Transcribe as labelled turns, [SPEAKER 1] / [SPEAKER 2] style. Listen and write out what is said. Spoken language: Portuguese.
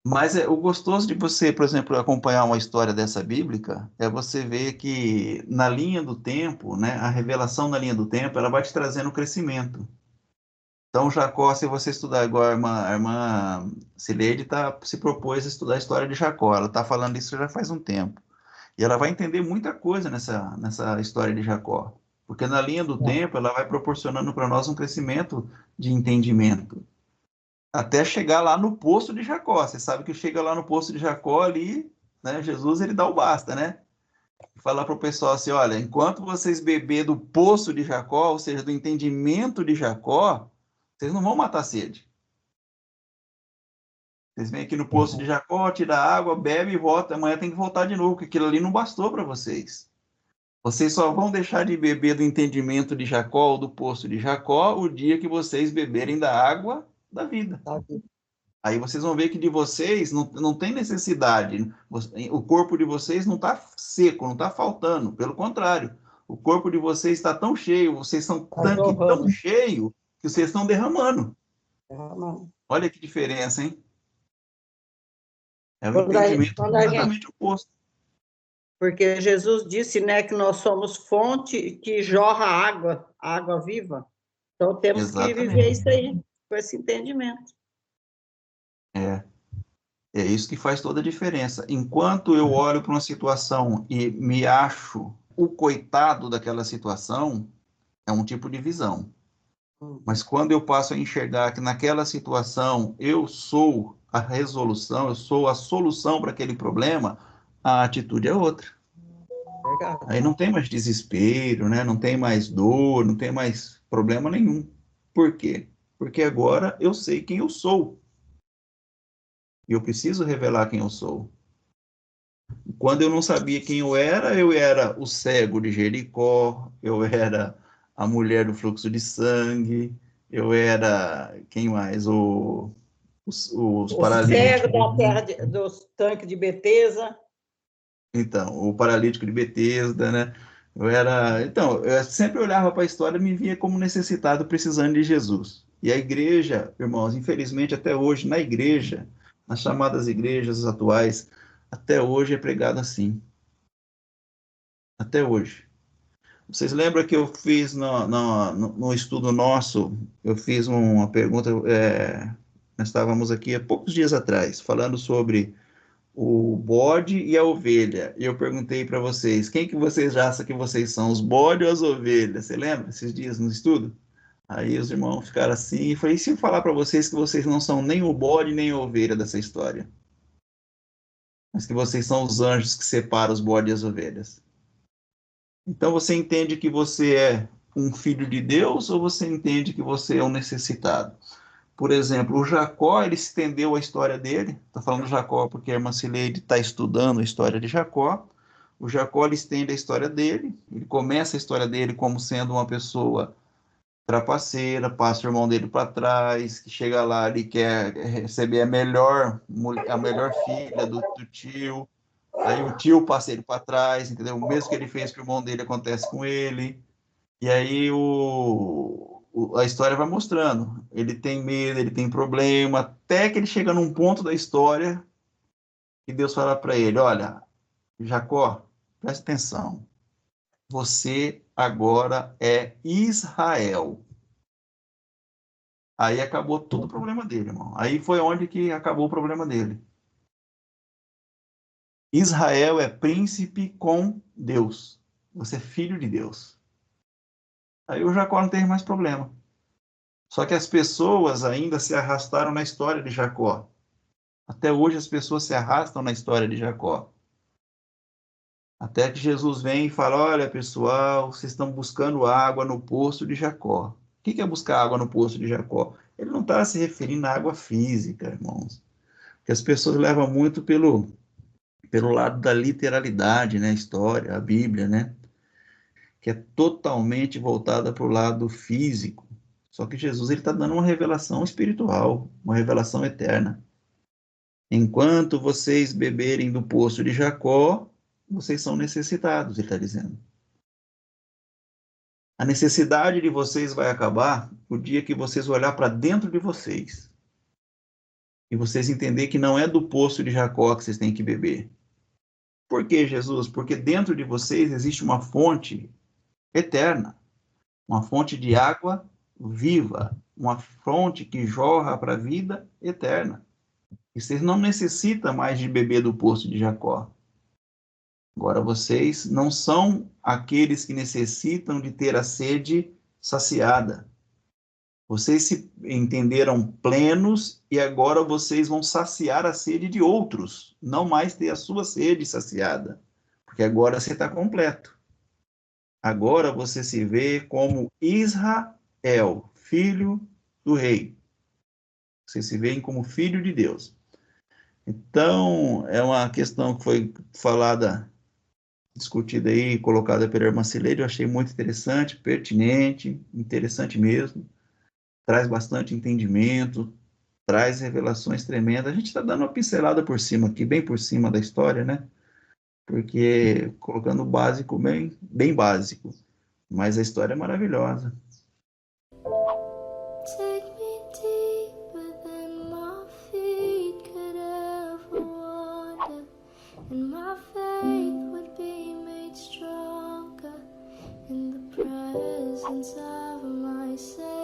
[SPEAKER 1] Mas o gostoso de você, por exemplo, acompanhar uma história dessa bíblica é você ver que na linha do tempo, né, a revelação na linha do tempo, ela vai te trazendo crescimento. Então, Jacó, se você estudar igual a irmã Cileide se propôs a estudar a história de Jacó, ela está falando isso já faz um tempo. E ela vai entender muita coisa nessa história de Jacó. Porque na linha do tempo, ela vai proporcionando para nós um crescimento de entendimento até chegar lá no poço de Jacó. Você sabe que chega lá no poço de Jacó ali, né? Jesus ele dá o basta, né? Falar para o pessoal assim, olha, enquanto vocês beber do poço de Jacó, ou seja, do entendimento de Jacó, vocês não vão matar a sede. Vocês vêm aqui no poço de Jacó, tira água, bebe e volta. Amanhã tem que voltar de novo, porque aquilo ali não bastou para vocês. Vocês só vão deixar de beber do entendimento de Jacó ou do poço de Jacó o dia que vocês beberem da água da vida. Aí vocês vão ver que de vocês não tem necessidade. O corpo de vocês não está seco, não está faltando. Pelo contrário, o corpo de vocês está tão cheio, vocês são
[SPEAKER 2] Tá
[SPEAKER 1] tanque tão
[SPEAKER 2] jorrando.
[SPEAKER 1] cheio que vocês estão derramando.
[SPEAKER 2] Derramando.
[SPEAKER 1] Olha que diferença, hein? É um
[SPEAKER 2] Quando a,
[SPEAKER 1] entendimento
[SPEAKER 2] quando a gente,
[SPEAKER 1] completamente oposto.
[SPEAKER 2] porque Jesus disse, né, que nós somos fonte que jorra água, água viva. Então temos que viver
[SPEAKER 1] Exatamente.
[SPEAKER 2] isso aí, com esse entendimento.
[SPEAKER 1] É. É isso que faz toda a diferença. Enquanto eu olho para uma situação e me acho o coitado daquela situação, é um tipo de visão. Mas quando eu passo a enxergar que naquela situação eu sou a resolução, eu sou a solução para aquele problema, a atitude é outra.
[SPEAKER 2] Verdade.
[SPEAKER 1] Aí não tem mais desespero, né? Não tem mais dor, não tem mais problema nenhum. Por quê? Porque agora eu sei quem eu sou. E eu preciso revelar quem eu sou. Quando eu não sabia quem eu era o cego de Jericó, eu era a mulher do fluxo de sangue, eu era, quem mais? Os
[SPEAKER 2] O cego
[SPEAKER 1] paralíticos.
[SPEAKER 2] da terra dos tanques de Betesda.
[SPEAKER 1] Então, o paralítico de Betesda, né? Eu sempre olhava para a história e me via como necessitado, precisando de Jesus. E a igreja, irmãos, infelizmente até hoje, na igreja, nas chamadas igrejas atuais, até hoje é pregado assim. Até hoje. Vocês lembram que eu fiz no estudo nosso, eu fiz uma pergunta, nós estávamos aqui há poucos dias atrás, falando sobre o bode e a ovelha. E eu perguntei para vocês, quem que vocês acham que vocês são, os bodes ou as ovelhas? Você lembra esses dias no estudo? Aí os irmãos ficaram assim, e falei, e se eu falar para vocês que vocês não são nem o bode nem a ovelha dessa história, mas que vocês são os anjos que separam os bodes e as ovelhas? Então você entende que você é um filho de Deus ou você entende que você é um necessitado? Por exemplo, o Jacó, ele estendeu a história dele. Estou falando Jacó porque a irmã Cileide está estudando a história de Jacó. O Jacó, ele estende a história dele. Ele começa a história dele como sendo uma pessoa trapaceira, passa o irmão dele para trás, que chega lá, ele quer receber a melhor filha do tio. Aí o tio passa ele para trás, entendeu? O mesmo que ele fez com o irmão dele acontece com ele. E aí a história vai mostrando. Ele tem medo, ele tem problema, até que ele chega num ponto da história e Deus fala para ele: Olha, Jacó, presta atenção. Você agora é Israel. Aí acabou todo o problema dele, irmão. Aí foi onde que acabou o problema dele. Israel é príncipe com Deus. Você é filho de Deus. Aí o Jacó não teve mais problema. Só que as pessoas ainda se arrastaram na história de Jacó. Até hoje as pessoas se arrastam na história de Jacó. Até que Jesus vem e fala: Olha, pessoal, vocês estão buscando água no poço de Jacó. O que é buscar água no poço de Jacó? Ele não está se referindo à água física, irmãos. Porque as pessoas levam muito pelo lado da literalidade, né? A história, a Bíblia, né? Que é totalmente voltada para o lado físico. Só que Jesus ele está dando uma revelação espiritual, uma revelação eterna. Enquanto vocês beberem do poço de Jacó, vocês são necessitados, ele está dizendo. A necessidade de vocês vai acabar o dia que vocês olhar para dentro de vocês e vocês entenderem que não é do poço de Jacó que vocês têm que beber. Por que, Jesus? Porque dentro de vocês existe uma fonte eterna, uma fonte de água viva, uma fonte que jorra para a vida eterna. E vocês não necessitam mais de beber do poço de Jacó. Agora vocês não são aqueles que necessitam de ter a sede saciada. Vocês se entenderam plenos e agora vocês vão saciar a sede de outros, não mais ter a sua sede saciada, porque agora você está completo. Agora você se vê como Israel, filho do rei. Você se vê como filho de Deus. Então, é uma questão que foi falada, discutida aí, colocada pela irmã Cileide, eu achei muito interessante, pertinente, interessante mesmo, traz bastante entendimento, traz revelações tremendas. A gente está dando uma pincelada por cima aqui, bem por cima da história, né? Porque colocando o básico bem básico, mas a história é maravilhosa.
[SPEAKER 3] Take me deeper than my feet could ever wander, and my faith would be made stronger in the presence of my Savior.